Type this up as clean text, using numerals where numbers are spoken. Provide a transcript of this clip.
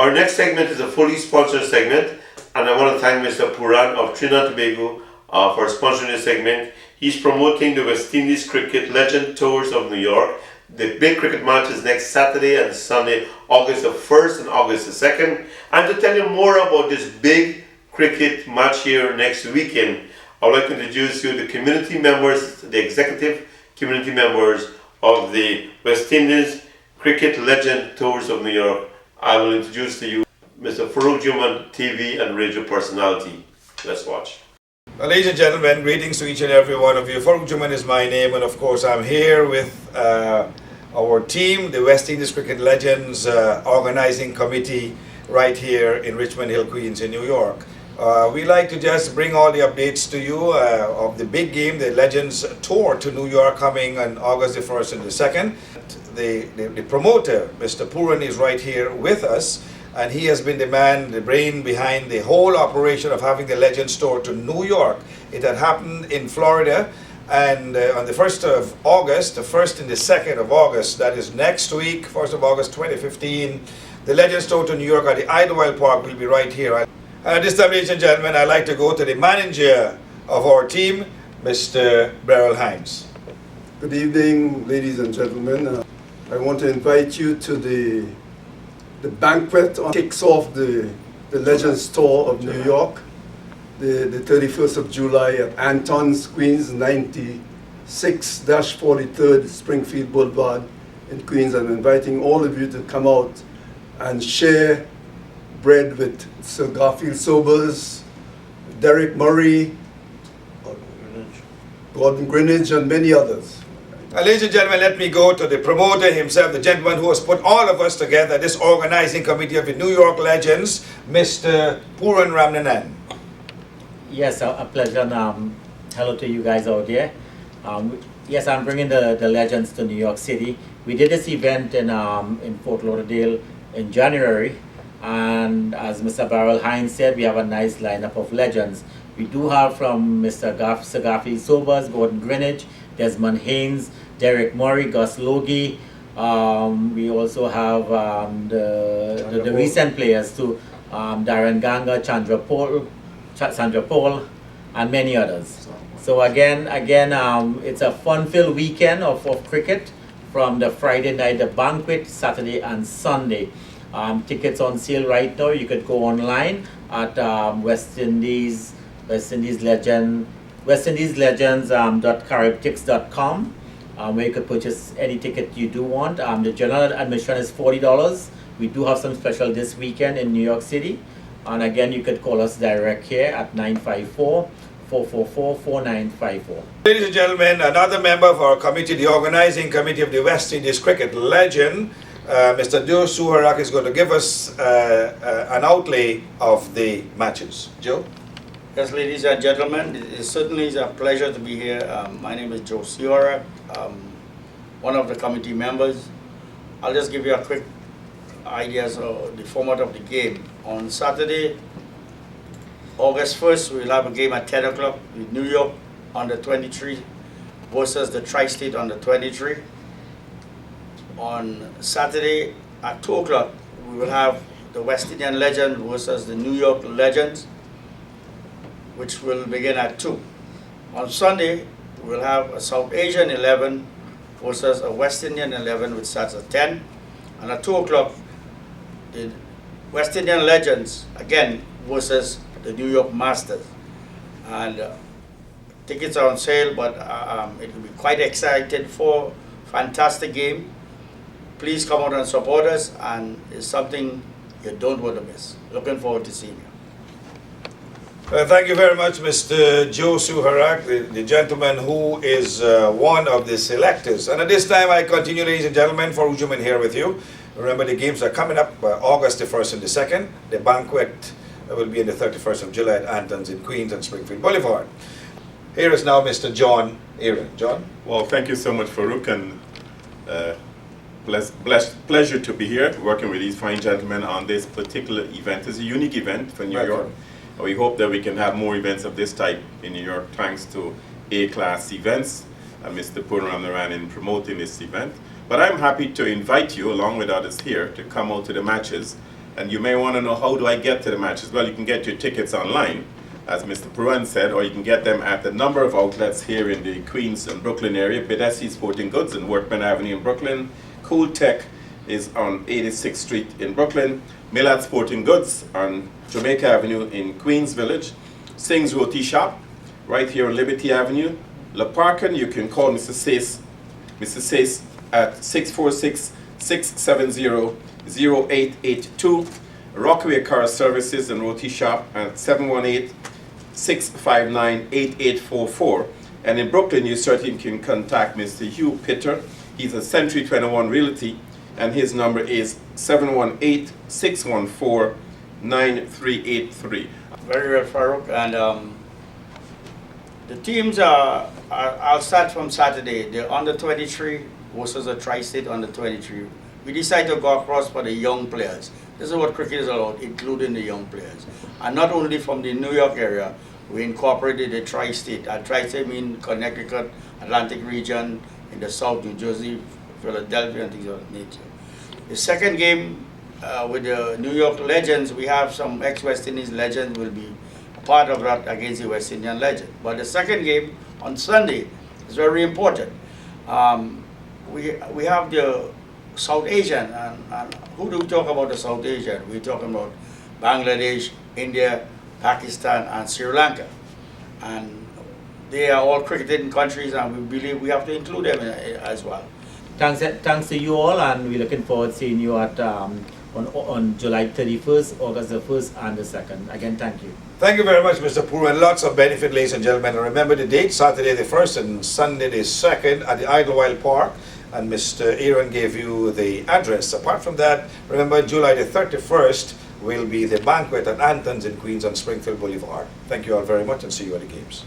Our next segment is a fully sponsored segment, and I want to thank Mr. Puran of Trinidad and Tobago for sponsoring this segment. He's promoting the West Indies Cricket Legend Tours of New York. The big cricket match is next Saturday and Sunday, August the 1st and August the 2nd. And to tell you more about this big cricket match here next weekend, I would like to introduce you to the community members, the executive community members of the West Indies Cricket Legend Tours of New York. I will introduce to you Mr. Farouk Juman, TV and radio personality. Let's watch. Ladies and gentlemen, greetings to each and every one of you. Farouk Juman is my name, and of course I'm here with our team, the West Indies Cricket Legends Organizing Committee, right here in Richmond Hill, Queens in New York. We like to just bring all the updates to you of the big game, the Legends Tour to New York, coming on August the 1st and the 2nd. The promoter, Mr. Puran, is right here with us, and he has been the man, the brain behind the whole operation of having the Legends Tour to New York. It had happened in Florida, and on the 1st of August, the 1st and the 2nd of August, that is next week, 1st of August 2015, the Legends Tour to New York at the Idlewild Park will be right here. At this time, ladies and gentlemen, I'd like to go to the manager of our team, Mr. Beryl Hines. Good evening, ladies and gentlemen. I want to invite you to the banquet that kicks off the Legends Tour of New York, the 31st of July at Anton's, Queens, 96-43rd Springfield Boulevard in Queens. I'm inviting all of you to come out and share bread with Sir Garfield Sobers, Derek Murray, Gordon Greenidge, and many others. Ladies and gentlemen, let me go to the promoter himself, the gentleman who has put all of us together, this organizing committee of the New York Legends, Mr. Puran Ramnanan. Yes, a pleasure. Hello to you guys out there. Yes, I'm bringing the Legends to New York City. We did this event in Fort Lauderdale in January, and as Mr. Beryl Hines said, we have a nice lineup of legends. We do have from Mr. Sir Garfield Sobers, Gordon Greenidge, Desmond Haynes, Derek Murray, Gus Logie. We also have the recent players too, Darren Ganga, Sandra Paul, and many others. So again, it's a fun-filled weekend of cricket from the Friday night, the banquet, Saturday and Sunday. Tickets on sale right now. You could go online at westindieslegends.caribtix.com, where you could purchase any ticket you do want. The general admission is $40. We do have some special this weekend in New York City. And again, you could call us direct here at 954-444-4954. Ladies and gentlemen, another member of our committee, the organizing committee of the West Indies Cricket Legend, Mr. Joe Suharak, is going to give us an outlay of the matches. Joe? Yes, ladies and gentlemen, it certainly is a pleasure to be here. My name is Joe Suharak, one of the committee members. I'll just give you a quick ideas of the format of the game. On Saturday, August 1st, we'll have a game at 10 o'clock with New York under 23 versus the Tri-State under 23. On Saturday at 2 o'clock, we will have the West Indian Legend versus the New York Legends, which will begin at 2. On Sunday, we'll have a South Asian 11 versus a West Indian 11, which starts at 10. And at 2 o'clock, the West Indian Legends, again, versus the New York Masters. And tickets are on sale, but it will be quite exciting for fantastic game. Please come out and support us, and it's something you don't want to miss. Looking forward to seeing you. Thank you very much, Mr. Joe Suharak, the gentleman who is one of the selectors. And at this time, I continue, ladies and gentlemen, Farouk Juman here with you. Remember, the games are coming up August the 1st and the 2nd. The banquet will be on the 31st of July at Anton's in Queens and Springfield Boulevard. Here is now Mr. John Aaron. John? Well, thank you so much, Farouk, and pleasure to be here working with these fine gentlemen on this particular event. It's a unique event for New York. We hope that we can have more events of this type in New York thanks to A-class events and Mr. Puran in promoting this event. But I'm happy to invite you, along with others here, to come out to the matches And you may want to know, how do I get to the matches? Well, you can get your tickets online, as Mr. Puran said, or you can get them at a number of outlets here in the Queens and Brooklyn area. Bedesi Sporting Goods in Workman Avenue in Brooklyn. Cool Tech is on 86th Street in Brooklyn. Millard Sporting Goods on Jamaica Avenue in Queens Village. Singh's Roti Shop right here on Liberty Avenue. La Parkin, you can call Mr. Sace at 646-670-0882. Rockaway Car Services and Roti Shop at 718-659-8844. And in Brooklyn, you certainly can contact Mr. Hugh Pitter. He's a Century 21 Realty, and his number is 718-614-9383. Very well, Farouk. And the teams I'll start from Saturday. The under 23 versus the Tri-State under 23. We decided to go across for the young players. This is what cricket is about, including the young players. And not only from the New York area, we incorporated the Tri-State. And Tri-State means Connecticut, Atlantic region, in the South, New Jersey, Philadelphia, and things of that nature. The second game with the New York Legends, we have some ex-West Indies legends will be a part of that against the West Indian legend. But the second game on Sunday is very important. We have the South Asian, and who do we talk about the South Asian? We're talking about Bangladesh, India, Pakistan, and Sri Lanka. And they are all cricketing countries, and we believe we have to include them as well. Thanks to you all, and we're looking forward to seeing you at on July 31st, August the 1st, and the 2nd. Again, thank you. Thank you very much, Mr. Puran. Lots of benefit, ladies and gentlemen. And remember the date, Saturday the 1st and Sunday the 2nd at the Idlewild Park. And Mr. Aaron gave you the address. Apart from that, remember July the 31st will be the banquet at Anton's in Queens on Springfield Boulevard. Thank you all very much, and see you at the games.